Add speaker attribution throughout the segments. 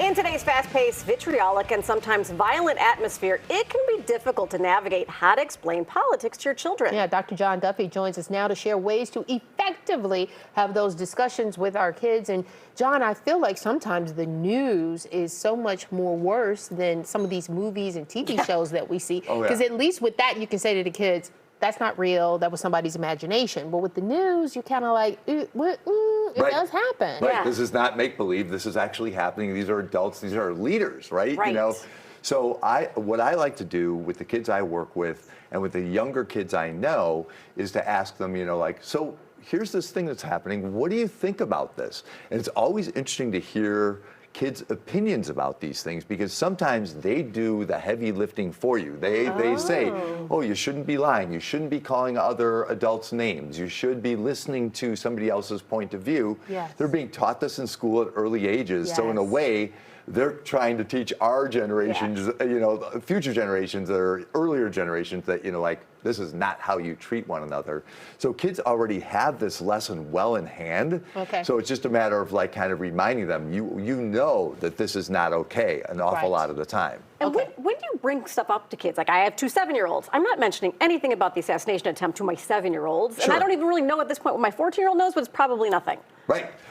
Speaker 1: In today's fast-paced, vitriolic, and sometimes violent atmosphere, it can be difficult to navigate how to explain politics to your children.
Speaker 2: Yeah, Dr. John Duffy joins us now to share ways to effectively have those discussions with our kids. And John, I feel like sometimes the news is so much more worse than some of these movies and TV shows that we see. Because at least with that, you can say to the kids, that's not real, that was somebody's imagination. But with the news, you're kind of like, it does happen.
Speaker 3: Right, this is not make-believe, this is actually happening. These are adults, these are leaders, right? You know, so what I like to do with the kids I work with and with the younger kids I know is to ask them, you know, like, so here's this thing that's happening, what do you think about this? And it's always interesting to hear kids' opinions about these things because sometimes they do the heavy lifting for you. They say, oh, you shouldn't be lying. You shouldn't be calling other adults names. You should be listening to somebody else's point of view. They're being taught this in school at early ages. So in a way, they're trying to teach our generations, you know, future generations or earlier generations that, you know, like, this is not how you treat one another. So kids already have this lesson well in hand. So it's just a matter of like kind of reminding them, you know that this is not okay an awful lot of the time.
Speaker 1: And when you bring stuff up to kids, like I have two 7-year-olds, I'm not mentioning anything about the assassination attempt to my 7-year-olds. And I don't even really know at this point what my 14-year-old knows, but it's probably nothing.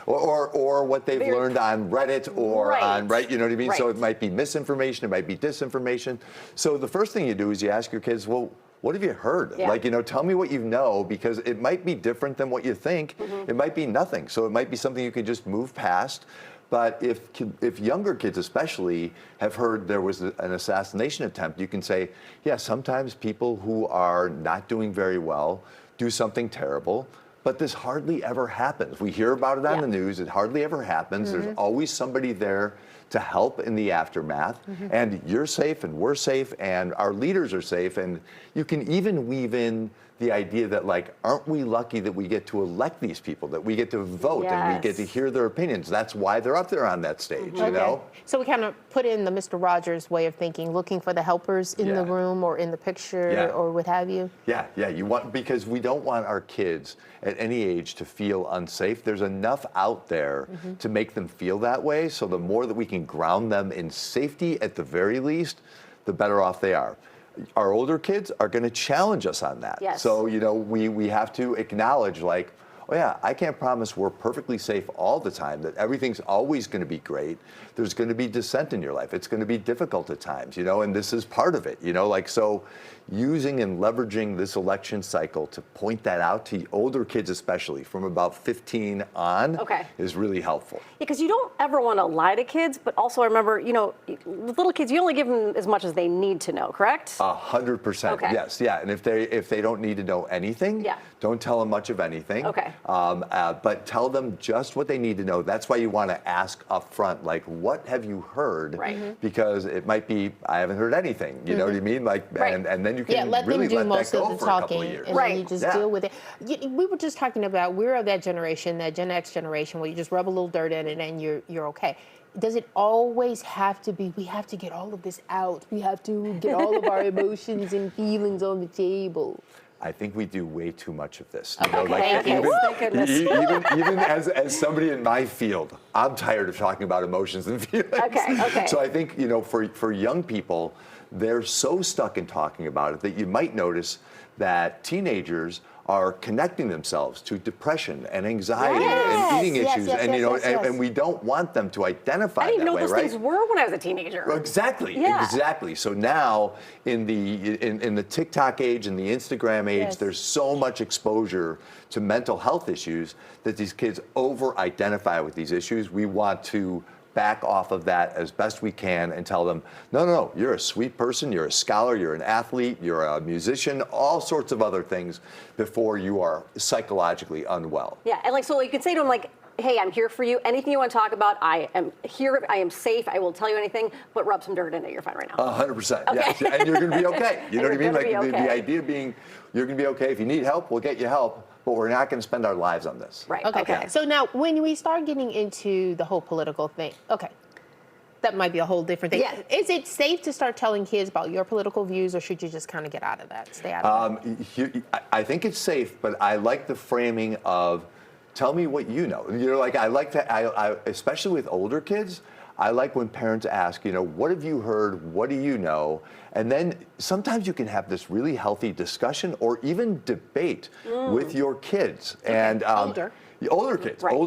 Speaker 3: Or what they've learned on Reddit or on, you know what I mean? So it might be misinformation, it might be disinformation. So the first thing you do is you ask your kids, well, what have you heard? Like, you know, tell me what you know, because it might be different than what you think. It might be nothing. So it might be something you can just move past. But if younger kids especially have heard there was an assassination attempt, you can say, yeah, sometimes people who are not doing very well do something terrible. But this hardly ever happens. We hear about it on the news. It hardly ever happens. There's always somebody there to help in the aftermath. And you're safe and we're safe and our leaders are safe. And you can even weave in the idea that, like, aren't we lucky that we get to elect these people, that we get to vote and we get to hear their opinions. That's why they're up there on that stage, you know?
Speaker 2: So we kind of put in the Mr. Rogers way of thinking, looking for the helpers in the room or in the picture or what have you.
Speaker 3: You want, because we don't want our kids at any age to feel unsafe. There's enough out there to make them feel that way. So the more that we can ground them in safety at the very least, the better off they are. Our older kids are going to challenge us on that. So, you know, we have to acknowledge, like, oh yeah, I can't promise we're perfectly safe all the time, that everything's always going to be great. There's going to be dissent in your life. It's going to be difficult at times, you know, and this is part of it, you know, like, so using and leveraging this election cycle to point that out to older kids, especially from about 15 on, is really helpful.
Speaker 1: Because you don't ever want to lie to kids, but also I remember, you know, with little kids, you only give them as much as they need to know, correct?
Speaker 3: 100%, yes, and if they don't need to know anything, don't tell them much of anything. But tell them just what they need to know. That's why you want to ask up front, like, what have you heard? Because it might be, I haven't heard anything, you know what I mean? Like, and then you can
Speaker 2: let
Speaker 3: really
Speaker 2: them do
Speaker 3: let
Speaker 2: most
Speaker 3: that go
Speaker 2: of the
Speaker 3: for a couple
Speaker 2: talking,
Speaker 3: of years.
Speaker 2: and then you just deal with it. We were just talking about, we're of that generation, that Gen X generation, where you just rub a little dirt in it and you're okay. Does it always have to be, we have to get all of this out, we have to get all of our emotions and feelings on the table?
Speaker 3: I think we do way too much of this. You know, like even as somebody in my field, I'm tired of talking about emotions and feelings. So I think, you know, for young people, they're so stuck in talking about it that you might notice that teenagers are connecting themselves to depression and anxiety and eating issues, and you know, and we don't want them to identify that way, right?
Speaker 1: I didn't know those things were when I was a teenager.
Speaker 3: Exactly. So now in the TikTok age and the Instagram age, there's so much exposure to mental health issues that these kids over-identify with these issues. We want to back off of that as best we can and tell them, no, you're a sweet person, you're a scholar, you're an athlete, you're a musician, all sorts of other things before you are psychologically unwell.
Speaker 1: And like, so you could say to them, like, hey, I'm here for you. Anything you want to talk about, I am here. I am safe. I will tell you anything, but rub some dirt in it. You're fine right now.
Speaker 3: 100%. Yes. And you're going to be okay. You know what I mean? Like the idea being, you're going to be okay. If you need help, we'll get you help. But we're not going to spend our lives on this.
Speaker 2: So now, when we start getting into the whole political thing, that might be a whole different thing. Is it safe to start telling kids about your political views, or should you just kind of get out of that, stay out of that?
Speaker 3: I think it's safe, but I like the framing of, tell me what you know. You know, like, I like to, especially with older kids, I like when parents ask, what have you heard? What do you know? And then sometimes you can have this really healthy discussion or even debate with your kids. And older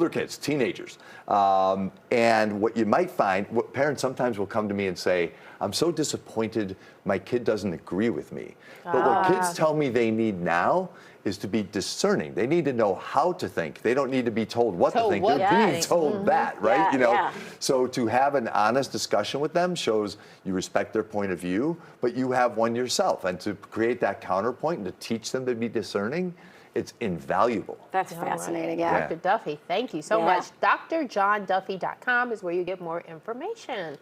Speaker 3: kids, teenagers. And what you might find, what parents sometimes will come to me and say, I'm so disappointed my kid doesn't agree with me. But what kids tell me they need now is to be discerning. They need to know how to think. They don't need to be told what to think. They're being told that, right? So to have an honest discussion with them shows you respect their point of view, but you have one yourself. And to create that counterpoint and to teach them to be discerning, it's invaluable.
Speaker 1: That's fascinating,
Speaker 2: Dr. Duffy, thank you so much. DrJohnDuffy.com is where you get more information.